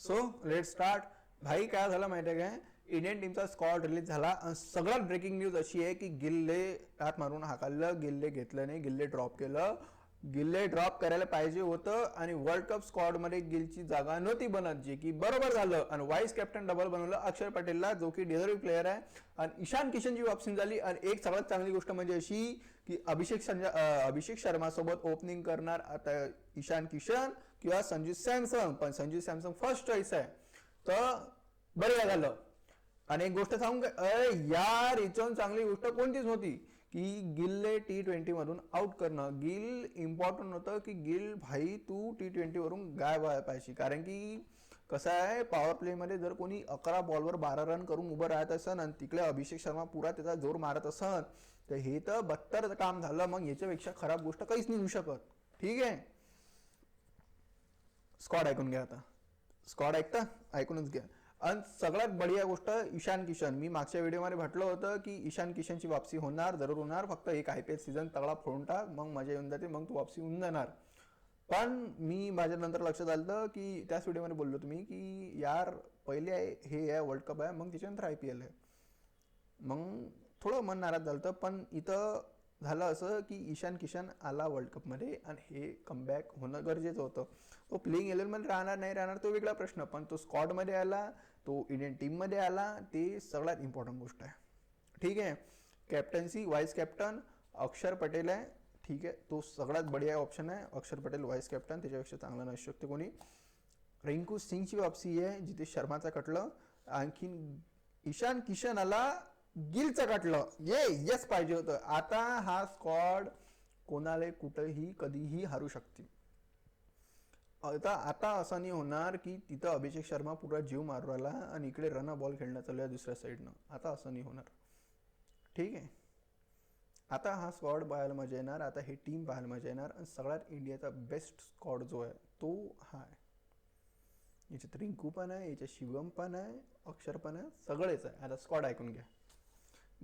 So let start. भाई काय झालं माहिती आहे काय, इंडियन टीमचा स्क्वॉड रिलीज झाला आणि सगळ्यात ब्रेकिंग न्यूज अशी आहे की गिलने हात मारून हाकललं, गिलने घेतलं नाही, गिलने ड्रॉप केलं. गिलने ड्रॉप करायला पाहिजे होतं आणि वर्ल्ड कप स्क्वॉड मध्ये गिलची जागा नव्हती बनत, जे की बरोबर झालं. आणि वाईस कॅप्टन डबल बनवलं अक्षर पटेलला, जो की डिझर्विंग प्लेअर आहे. आणि ईशान किशनची वापसी झाली. आणि एक सगळ्यात चांगली गोष्ट म्हणजे अशी की अभिषेक शर्मा सोबत ओपनिंग करणार आता ईशान किशन किंवा संजू सॅमसन. पण संजू सॅमसन फर्स्ट चॉईस आहे, तर बरं झालं. आणि एक गोष्ट सांगू का, यार याच्याहून चांगली गोष्ट कोणतीच नव्हती की गिलने T20 मधून आउट करणं. गिल इम्पॉर्टंट होतं की गिल भाई तू T20 वरून गायब व्हायला पाहिजे. कारण की कसं आहे, पॉवर प्लेमध्ये जर कोणी 11 बॉलवर 12 रन करून उभं राहत असन आणि तिकडे अभिषेक शर्मा पुरा त्याचा जोर मारत असन, तर हे तर बत्तर काम झालं. मग याच्यापेक्षा खराब गोष्ट काहीच नाही होऊ शकत. ठीक आहे, स्क्वॉड ऐकून घ्या आता. स्क्वॉड ऐकूनच घ्या. आणि सगळ्यात बढिया गोष्ट ईशान किशन. मी मागच्या व्हिडिओमध्ये म्हटलं होतं की ईशान किशनची वापसी होणार, जरूर होणार. फक्त एक IPL सीझन तगडा फोडून टाक, मग मजा येऊन जाते, मग तू वापसी होऊन जाणार. पण मी माझ्या नंतर लक्षात आलं की त्याच व्हिडिओमध्ये बोललो तुम्ही की यार पहिले हे आहे वर्ल्ड कप आहे, मग त्याच्यानंतर IPL आहे. मग थोडं मन नाराज झालं. पण इथं झालं असं की ईशान किशन आला वर्ल्ड कपमध्ये आणि हे कमबॅक होणं गरजेचं होतं. तो प्लेइंग 11मध्ये राहणार नाही राहणार तो वेगळा प्रश्न, पण तो स्क्वॉडमध्ये आला, तो इंडियन टीममध्ये आला, ते सगळ्यात इम्पॉर्टंट गोष्ट आहे. ठीक आहे, कॅप्टन्सी वाईस कॅप्टन अक्षर पटेल आहे. ठीक आहे, तो सगळ्यात बढिया ऑप्शन आहे. अक्षर पटेल वाईस कॅप्टन, त्याच्यापेक्षा चांगलं नसू शकते कोणी. रिंकू सिंगची वापसी आहे, जिथे शर्माचा कटलं. आणखीन ईशान किशन आला, गिलचं कटलं. यस पाहिजे होतं. आता हा स्क्वॉड कोणाला कुठंही कधीही हारू शकते. आता असं नाही होणार की तिथं अभिषेक शर्मा पुरा जीव मारू राहिला आणि इकडे रन बॉल खेळणं चालू आहे दुसऱ्या साईडनं. आता असं नाही होणार. ठीक आहे, आता हा स्क्वॉड पाहायला मजा येणार. आता हे टीम पाहायला मजा येणार. आणि सगळ्यात इंडियाचा बेस्ट स्क्वॉड जो आहे तो हा आहे. याच्यात रिंकू पण आहे, याच्यात शिवम पण आहे, अक्षर पण आहे, सगळेच आहे. आता स्क्वॉड ऐकून घ्या.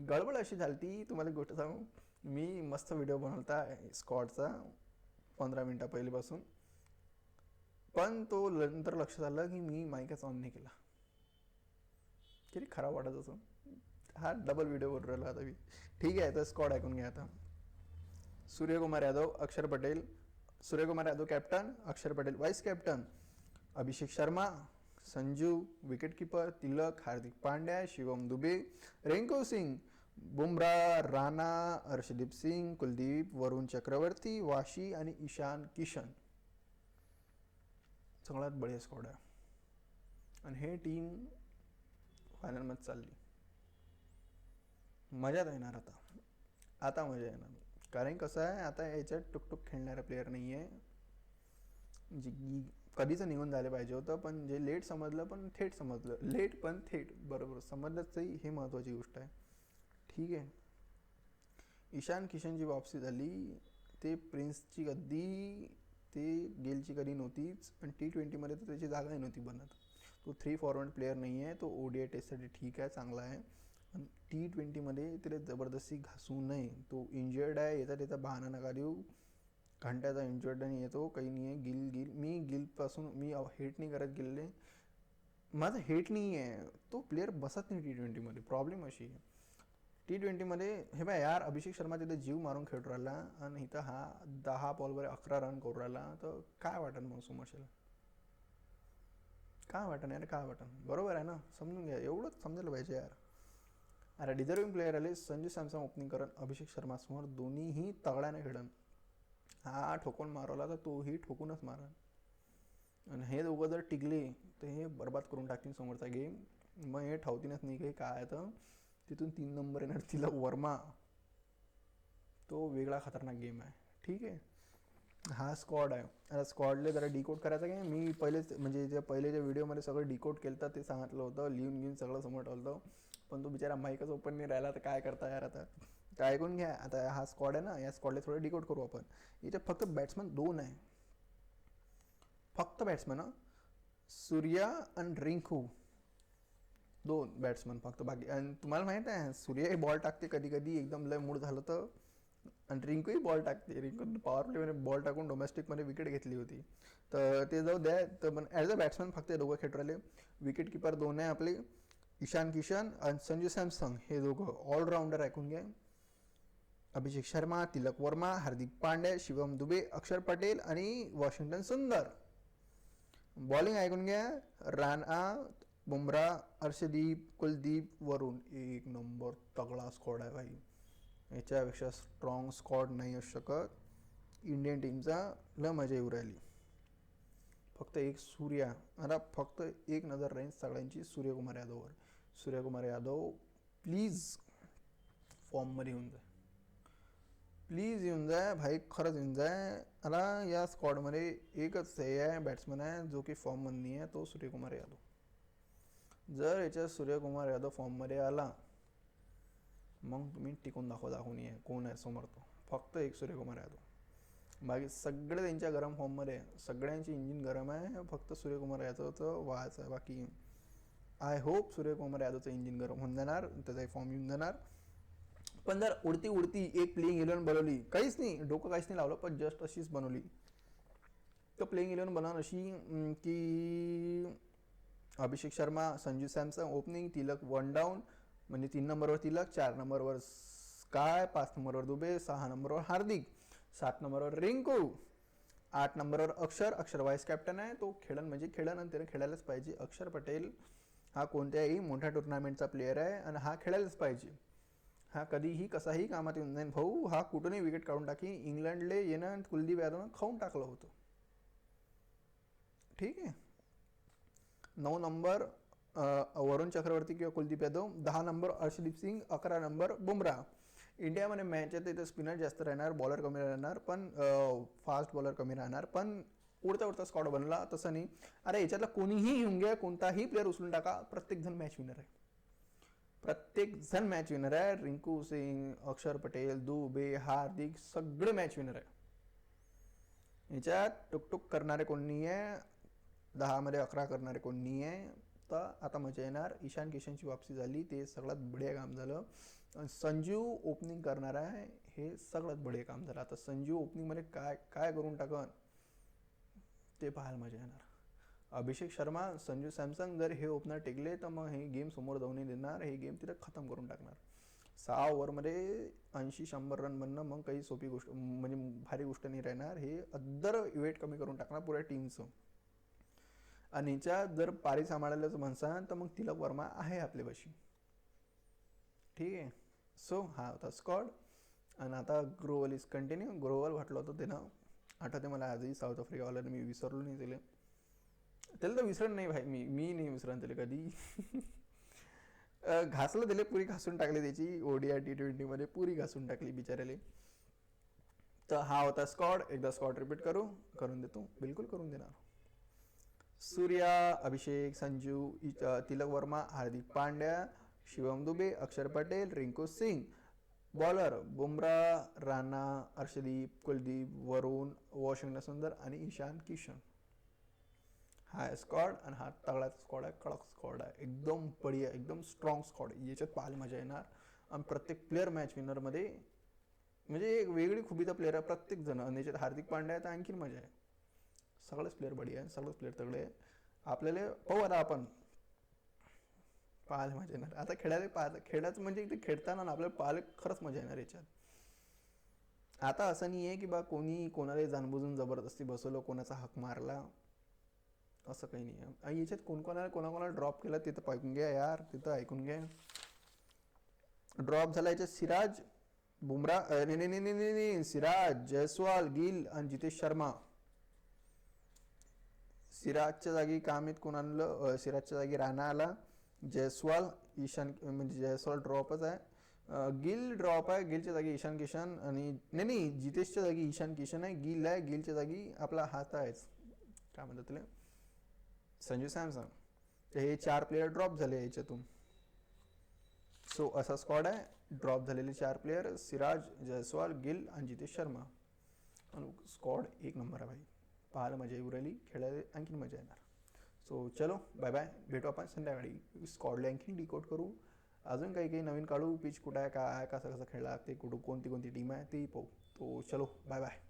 गडबड अशी झाली ती, तुम्हाला गोष्ट सांगू. मी मस्त व्हिडिओ बनवता स्क्वॉडचा 15 मिनटं पहिल्यापासून, पण तो नंतर लक्षात आलं की मी माईकच ऑन नाही केला. किती खराब वाटत असं. हा डबल व्हिडिओ बनवून राहिला आता मी. ठीक आहे, तर स्क्वॉड ऐकून घ्या आता. सूर्यकुमार यादव, अक्षर पटेल. सूर्यकुमार यादव कॅप्टन, अक्षर पटेल वाईस कॅप्टन. अभिषेक शर्मा, संजू विकेटकीपर, तिलक, हार्दिक पांड्या, शिवम दुबे, रिंकू सिंग, बुमराह, राणा, हर्षदीप सिंग, कुलदीप, वरुण चक्रवर्ती, वाशी आणि ईशान किशन. सगळ्यात बढिया स्क्वॉड आहे. आणि हे टीम फायनलमध्ये चालली. मजाच येणार आता. आता मजा येणार. कारण कसं आहे, आता याच्यात टुकटुक खेळणारा प्लेअर नाही आहे. जी कधीच निघून झाले पाहिजे होतं, पण जे लेट समजलं पण थेट समजलं. लेट पण थेट बरोबर समजलंचही, हे महत्त्वाची गोष्ट आहे. ठीक आहे, ईशान किशनची वापसी झाली. ते प्रिन्सची गद्दी ते गिलची कधी नव्हतीच. आणि T20मध्ये तर त्याची जागाही नव्हती बनत. तो 3 फॉरवर्ड प्लेअर नाही आहे. तो ODI टेस्टसाठी ठीक आहे, चांगला आहे. पण T20मध्ये त्याला जबरदस्ती घासू नये. तो इंजर्ड आहे, येता त्याचा बहाणा नका देऊ. घंट्याचा इंजर्ड नाही येतो, काही नाही आहे. गिल मी गिलपासून मी हेट नाही करत गिलने. माझं हेट नाही आहे, तो प्लेअर बसत नाही T20मध्ये. प्रॉब्लेम अशी आहे T20मध्ये. हे बघ यार, अभिषेक शर्मा तिथे जीव मारून खेळू राहिला आणि इथं हा 10 बॉलवर 11 रन करू राहिला, तर काय वाटन मग समोरच्याला? काय वाटन यार, काय वाटन? बरोबर आहे ना, समजून घ्या. एवढंच समजायला पाहिजे यार. अरे डिझर्विंग प्लेअर आले. संजू सॅमसन ओपनिंग करण, अभिषेक शर्मा समोर, दोन्हीही तगड्याने खेळन. हा ठोकून मारवला तर तोही ठोकूनच मारा. आणि हे दोघं जर टिकले तर हे बर्बाद करून टाकतील समोरचा गेम. मग हे ठावतीनच नाही काही काय तर तिथून 3 नंबर येणार तिलक वर्मा. तो वेगळा खतरनाक गेम आहे. ठीक आहे, हा स्क्वॉड आहे. आता स्क्वॉडला जरा डिकोड करायचं काय, मी पहिलेच म्हणजे जे पहिलेच्या व्हिडिओमध्ये सगळं डिकोड केलं तर ते सांगितलं होतं, लिहून घेऊन सगळं समोर ठेवलं. पण तो बिचारा माईकच ओपन नाही राहिला, तर काय करता यार आता. तर ऐकून घ्या. आता हा स्क्वॉड आहे ना, या स्क्वॉडला थोडं डिकोड करू आपण. इथे फक्त बॅट्समन 2 आहे. फक्त बॅट्समन, सूर्या आणि रिंकू, 2 बॅट्समन फक्त. बाकी आणि तुम्हाला माहीत आहे सूर्याही बॉल टाकते कधी कधी, एकदम लय मूड झालं तर. आणि रिंकूही बॉल टाकते. रिंकून पॉवर प्लेमध्ये बॉल टाकून डोमेस्टिकमध्ये विकेट घेतली होती. तर ते जाऊ द्या. तर पण ॲज अ बॅट्समन फक्त दोघं खेळत राहिले. विकेट किपर दोन आहे आपले, ईशान किशन आणि संजू सॅमसंग, हे दोघं ऑलराऊंडर ऐकून घ्या. अभिषेक शर्मा, तिलक वर्मा, हार्दिक पांड्या, शिवम दुबे, अक्षर पटेल आणि वॉशिंग्टन सुंदर. बॉलिंग ऐकून घ्या. राणा, बुमराह, अर्शदीप, कुलदीप, वरुण. एक नंबर तगडा स्क्वॉड आहे भाई. याच्यापेक्षा स्ट्रॉंग स्क्वॉड नाही असू शकत. इंडियन टीमचा ल मजा येऊ राहिली. फक्त एक सूर्या, आता फक्त एक नजर राहील सगळ्यांची सूर्यकुमार यादववर. सूर्यकुमार यादव प्लीज फॉर्ममध्ये येऊन जाय. प्लीज येऊन जाय भाई, खरंच येऊन जाय. आता या स्क्वॉडमध्ये एकच हे आहे बॅट्समन आहे जो की फॉर्ममध्ये नाही आहे, तो सूर्यकुमार यादव. जर याच्यात सूर्यकुमार यादव फॉर्ममध्ये आला मग तुम्ही टिकून दाखवून आहे कोण आहे समोर. तो फक्त एक सूर्यकुमार यादव. बाकी सगळे त्यांच्या गरम फॉर्ममध्ये आहे, सगळ्यांची इंजिन गरम आहे. फक्त सूर्यकुमार यादवचं व्हायचं आहे. बाकी आय होप सूर्यकुमार यादवचं इंजिन गरम होऊन जाणार, त्याचा फॉर्म येऊन जाणार. पण जर उडती एक प्लेइंग 11 बनवली, काहीच नाही डोकं काहीच नाही लावलं, पण जस्ट अशीच बनवली, तर प्लेइंग 11 बनवून अशी की Abhishek Sharma, Sanju Samson opening, Tilak one down, म्हणजे 3 नंबरवर तिलक, 4 नंबरवर स्काय, 5 नंबरवर दुबे, 6 नंबरवर हार्दिक, 7 नंबरवर रिंकू, 8 नंबरवर अक्षर वाईस कॅप्टन आहे. तो खेळन म्हणजे खेळन आणि त्याने खेळायलाच पाहिजे. अक्षर पटेल हा कोणत्याही मोठ्या टुर्नामेंटचा प्लेअर आहे आणि हा खेळायलाच पाहिजे. हा कधीही कसाही कामात येऊन जाईल भाऊ. हा कुठूनही विकेट काढून टाकी. इंग्लंडले येणं कुलदीप यादवनं खाऊन टाकलं होतं. ठीक आहे. 9 नंबर वरुण चक्रवर्ती किंवा कुलदीप यादव, 10 नंबर अर्शदीप सिंग, 11 नंबर बुमराह. इंडियामध्ये मॅच आहे तिथे स्पिनर जास्त राहणार, बॉलर कमी राहणार, पण फास्ट बॉलर कमी राहणार. पण उडता स्कॉड बनला तसं नाही. अरे याच्यातला कोणीही येऊन घ्या, कोणताही प्लेअर उचलून टाका, प्रत्येक जण मॅच विनर आहे. प्रत्येक जण मॅच विनर आहे. रिंकू सिंग, अक्षर पटेल, दुबे, हार्दिक सगळे मॅच विनर आहे. याच्यात टुकटुक करणारे कोण नाही आहे. 10 मध्ये 11 करणारे कोण नाही आहे. तर आता मजा येणार. ईशान किशनची वापसी झाली, ते सगळ्यात बढिया काम झालं. संजू ओपनिंग करणार आहे, हे सगळ्यात बढिया काम झालं. आता संजू ओपनिंगमध्ये काय काय करून टाकन ते पाहायला मजा येणार. अभिषेक शर्मा, संजू सॅमसन जर हे ओपनर टिकले तर मग हे गेम समोर जाऊन देणार. हे गेम तिथे खतम करून टाकणार. 6 ओव्हरमध्ये 80-100 रन बनणं मग काही सोपी गोष्ट म्हणजे भारी गोष्ट नाही राहणार. हे अद्दर वेट कमी करून टाकणार पुऱ्या टीमचं. आणि याच्यात जर पारी सांभाळायलाच म्हणसान तर मग तिलक वर्मा आहे आपल्यापाशी. ठीक आहे. सो हा होता स्कॉड. आणि आता ग्रोवल इज कंटिन्यू. ग्रोवल म्हटलं होतं त्यानं, आठवते मला आजही साऊथ आफ्रिकावाल्यानं, मी विसरलो नाही त्याला. त्याला तर विसरण नाही भाई, मी नाही विसरण त्याला कधी. घासलं त्याला, पुरी घासून टाकली त्याची. ODI T20 पुरी घासून टाकली बिचाऱ्याला. तर हा होता स्कॉड. एकदा स्कॉड रिपीट करून देतो, बिलकुल करून देणार. सूर्या, अभिषेक, संजू, तिलक वर्मा, हार्दिक पांड्या, शिवम दुबे, अक्षर पटेल, रिंकू सिंग. बॉलर बुमराह, राणा, अर्शदीप, कुलदीप, वरुण, वॉशिंग्टन सुंदर आणि ईशान किशन. हा आहे स्कॉड. आणि हा तगडा स्कॉड आहे, कडक स्कॉड आहे, एकदम बढिया, एकदम स्ट्रॉंग स्कॉड. याच्यात पाहायला मजा येणार. आणि प्रत्येक प्लेअर मॅच विनरमध्ये म्हणजे एक वेगळी खुबीचा प्लेअर आहे प्रत्येक जण. आणि याच्यात हार्दिक पांड्या आहे तर आणखीन मजा आहे. सगळेच प्लेअर बढिया आहे, सगळेच प्लेअर तगडे आहे. आपल्याला पाहू आता आपण पाहायला मजा येणार. आता खेळायचं म्हणजे इथे खेळताना ना आपल्याला पाहायला खरंच मजा येणार याच्यात. आता असं नाही आहे की बा कोणी कोणाला जाणबुजून जबरदस्ती बसवलं, कोणाचा हक मारला, असं काही नाही आहे. आणि याच्यात कोणाकोणाला ड्रॉप केला ते तर ऐकून घ्या यार, तिथं ऐकून घ्या. ड्रॉप झाला याच्यात सिराज, बुमराह, नाही, सिराज, जयस्वाल, गिल आणि जितेश शर्मा. सिराजच्या जागी कामित कोण आणलं, सिराजच्या जागी राणा आला. जयस्वाल, ईशान म्हणजे जयस्वाल ड्रॉपच आहे. गिल ड्रॉप आहे, गिलच्या जागी ईशान किशन. आणि नाही जितेशच्या जागी ईशान किशन आहे. गिल आहे, गिलच्या जागी आपला हात आहेच, काय म्हणतात त्याला, संजू सॅमसन. तर हे 4 प्लेयर ड्रॉप झाले याच्यातून. सो असा स्क्वॉड आहे. ड्रॉप झालेले 4 प्लेयर, सिराज, जयस्वाल, गिल आणि जितेश शर्मा. आणि स्क्वॉड एक नंबर आहे भाई. पाहायला मजा येऊ राहिली, खेळायला आणखीन मजा येणार. सो चलो बाय बाय, भेटू आपण संध्याकाळी. स्कॉडला आणखीन डिकोड करू अजून काही काही नवीन काढू, पिच कुठं आहे, काय आहे, कसं कसं खेळला ते, कुठं कोणती कोणती टीम आहे तेही पाहू. तो चलो बाय बाय.